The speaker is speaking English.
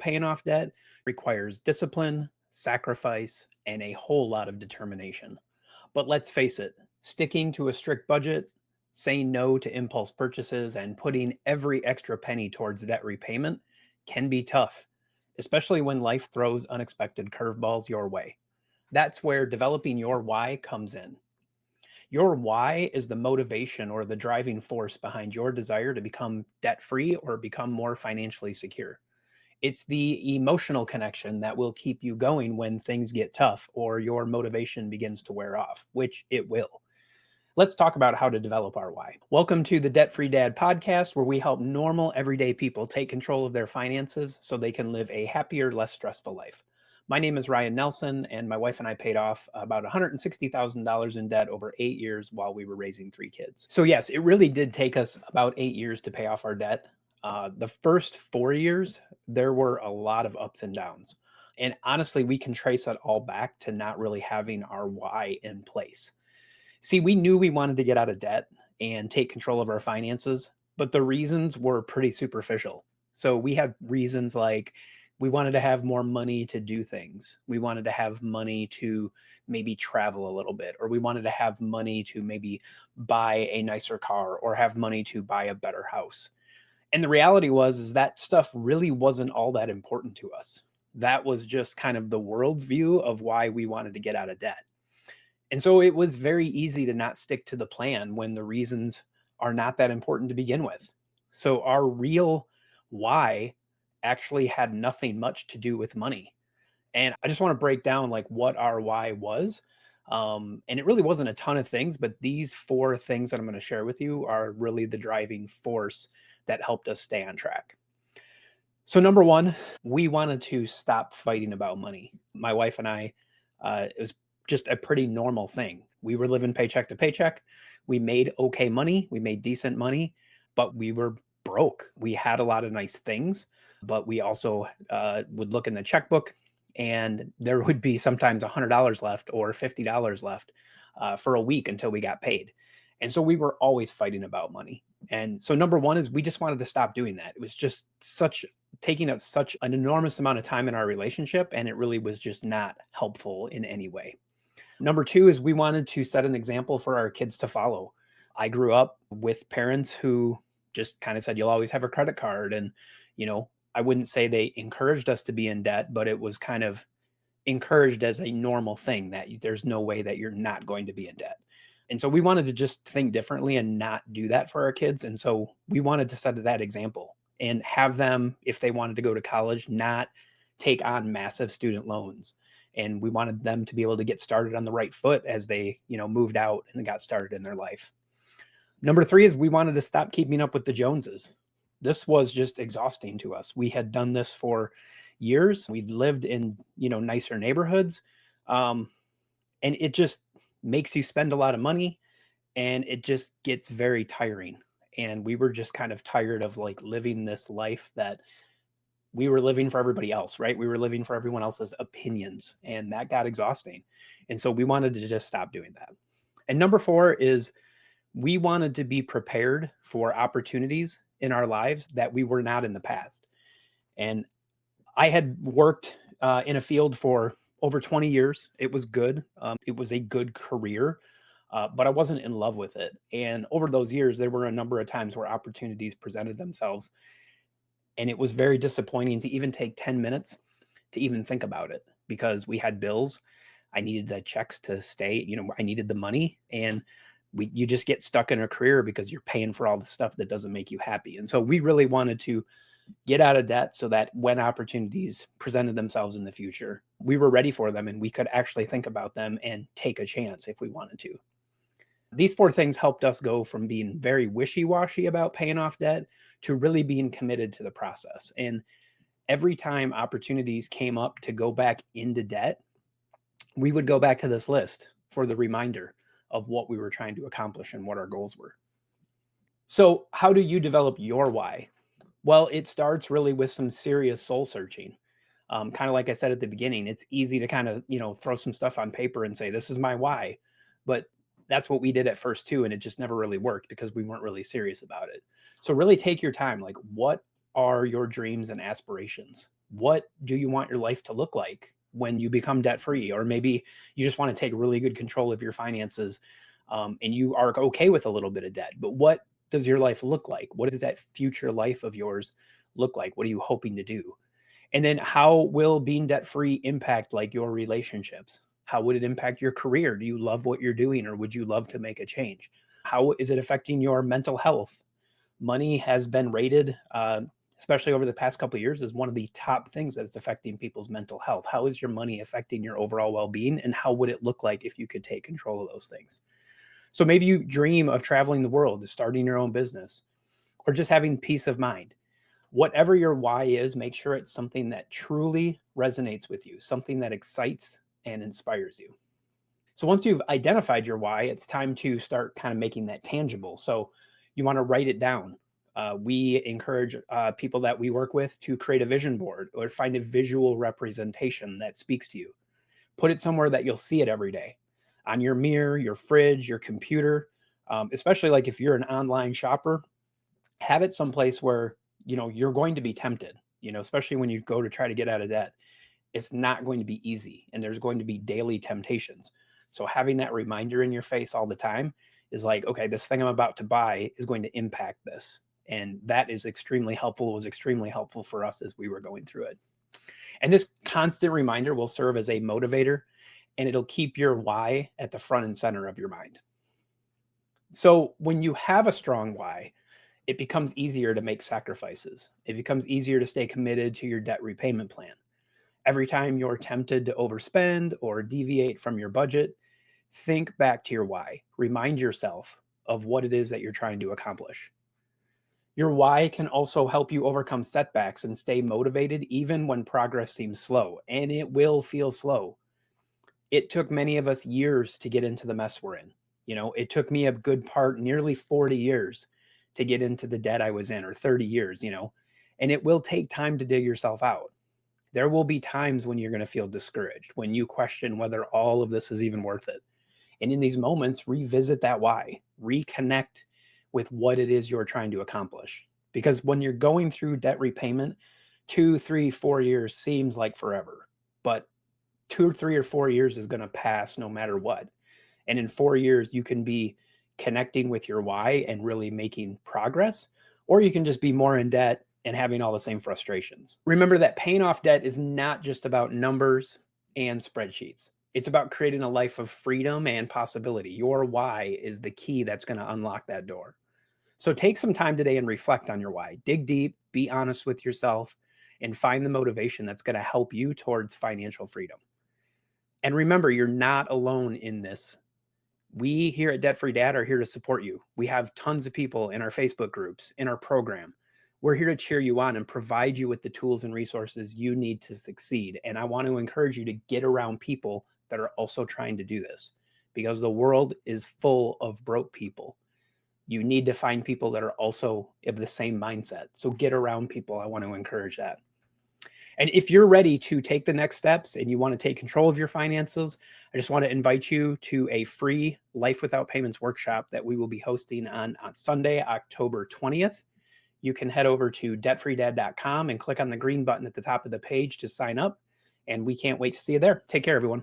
paying off debt requires discipline, sacrifice, and a whole lot of determination. But let's face it, sticking to a strict budget, saying no to impulse purchases, and putting every extra penny towards debt repayment can be tough, especially when life throws unexpected curveballs your way. That's where developing your why comes in. Your why is the motivation or the driving force behind your desire to become debt free or become more financially secure. It's the emotional connection that will keep you going when things get tough or your motivation begins to wear off, which it will. Let's talk about how to develop our why. Welcome to the Debt Free Dad podcast, where we help normal, everyday people take control of their finances so they can live a happier, less stressful life. My name is Ryan Nelson, and my wife and I paid off about $160,000 in debt over 8 years while we were raising 3 kids. So, yes, it really did take us about 8 years to pay off our debt. The first 4 years, there were a lot of ups and downs. And honestly, we can trace that all back to not really having our why in place. See, we knew we wanted to get out of debt and take control of our finances, but the reasons were pretty superficial. So we had reasons like we wanted to have more money to do things. We wanted to have money to maybe travel a little bit, or we wanted to have money to maybe buy a nicer car or have money to buy a better house. And the reality was is that stuff really wasn't all that important to us. That was just kind of the world's view of why we wanted to get out of debt. And so it was very easy to not stick to the plan when the reasons are not that important to begin with. So our real why actually had nothing much to do with money. And I just want to break down like what our why was. And it really wasn't a ton of things, but these four things that I'm going to share with you are really the driving force that helped us stay on track. So, number one, we wanted to stop fighting about money. My wife and I, it was just a pretty normal thing. We were living paycheck to paycheck. We made okay money, we made decent money, but we were broke. We had a lot of nice things, but we also would look in the checkbook and there would be sometimes $100 left or $50 left for a week until we got paid. And so we were always fighting about money. And so number one is we just wanted to stop doing that. It was just such taking up such an enormous amount of time in our relationship, and it really was just not helpful in any way. Number two is we wanted to set an example for our kids to follow. I grew up with parents who just kind of said, you'll always have a credit card. And, I wouldn't say they encouraged us to be in debt, but it was kind of encouraged as a normal thing that there's no way that you're not going to be in debt. And so we wanted to just think differently and not do that for our kids. And so we wanted to set that example and have them, if they wanted to go to college, not take on massive student loans. And we wanted them to be able to get started on the right foot as they, moved out and got started in their life. Number three is we wanted to stop keeping up with the Joneses. This was just exhausting to us. We had done this for years. We'd lived in, nicer neighborhoods. And it just makes you spend a lot of money and it just gets very tiring. And we were just kind of tired of like living this life that we were living for everybody else, right? We were living for everyone else's opinions, and that got exhausting. And so we wanted to just stop doing that. And number four is we wanted to be prepared for opportunities in our lives that we were not in the past. And I had worked in a field for over 20 years. It was good. It was a good career, but I wasn't in love with it. And over those years, there were a number of times where opportunities presented themselves. And it was very disappointing to even take 10 minutes to even think about it because we had bills. I needed the checks to stay, I needed the money. And you just get stuck in a career because you're paying for all the stuff that doesn't make you happy. And so we really wanted to get out of debt so that when opportunities presented themselves in the future, we were ready for them and we could actually think about them and take a chance if we wanted to. These four things helped us go from being very wishy-washy about paying off debt to really being committed to the process. And every time opportunities came up to go back into debt, we would go back to this list for the reminder of what we were trying to accomplish and what our goals were. So how do you develop your why? Well, it starts really with some serious soul searching. Kind of like I said at the beginning, it's easy to kind of, throw some stuff on paper and say, this is my why. But that's what we did at first too. And it just never really worked because we weren't really serious about it. So really take your time. Like, what are your dreams and aspirations? What do you want your life to look like when you become debt free? Or maybe you just want to take really good control of your finances, and you are okay with a little bit of debt. But what does your life look like? What does that future life of yours look like? What are you hoping to do? And then how will being debt free impact like your relationships? How would it impact your career? Do you love what you're doing, or would you love to make a change? How is it affecting your mental health? Money has been rated, especially over the past couple of years, as one of the top things that's affecting people's mental health. How is your money affecting your overall well-being, and how would it look like if you could take control of those things? So maybe you dream of traveling the world, starting your own business, or just having peace of mind. Whatever your why is, make sure it's something that truly resonates with you, something that excites and inspires you. So once you've identified your why, it's time to start kind of making that tangible. So you want to write it down. We encourage people that we work with to create a vision board or find a visual representation that speaks to you. Put it somewhere that you'll see it every day, on your mirror, your fridge, your computer. Especially like if you're an online shopper, have it someplace where you're going to be tempted. Especially when you go to try to get out of debt, it's not going to be easy, and there's going to be daily temptations. So having that reminder in your face all the time is like, okay, this thing I'm about to buy is going to impact this. And that is extremely helpful. It was extremely helpful for us as we were going through it. And this constant reminder will serve as a motivator, and it'll keep your why at the front and center of your mind. So when you have a strong why, it becomes easier to make sacrifices. It becomes easier to stay committed to your debt repayment plan. Every time you're tempted to overspend or deviate from your budget, think back to your why. Remind yourself of what it is that you're trying to accomplish. Your why can also help you overcome setbacks and stay motivated even when progress seems slow, and it will feel slow. It took many of us years to get into the mess we're in. It took me a good part, nearly 40 years to get into the debt I was in, or 30 years, and it will take time to dig yourself out. There will be times when you're going to feel discouraged, when you question whether all of this is even worth it. And in these moments, revisit that why, reconnect with what it is you're trying to accomplish. Because when you're going through debt repayment, 2, 3, 4 years seems like forever, but 2 or 3 or 4 years is going to pass no matter what. And in 4 years, you can be connecting with your why and really making progress, or you can just be more in debt and having all the same frustrations. Remember that paying off debt is not just about numbers and spreadsheets. It's about creating a life of freedom and possibility. Your why is the key that's going to unlock that door. So take some time today and reflect on your why. Dig deep, be honest with yourself, and find the motivation that's going to help you towards financial freedom. And remember, you're not alone in this. We here at Debt Free Dad are here to support you. We have tons of people in our Facebook groups, in our program. We're here to cheer you on and provide you with the tools and resources you need to succeed. And I want to encourage you to get around people that are also trying to do this, because the world is full of broke people. You need to find people that are also of the same mindset. So get around people. I want to encourage that. And if you're ready to take the next steps and you want to take control of your finances, I just want to invite you to a free Life Without Payments workshop that we will be hosting on Sunday, October 20th. You can head over to debtfreedad.com and click on the green button at the top of the page to sign up. And we can't wait to see you there. Take care, everyone.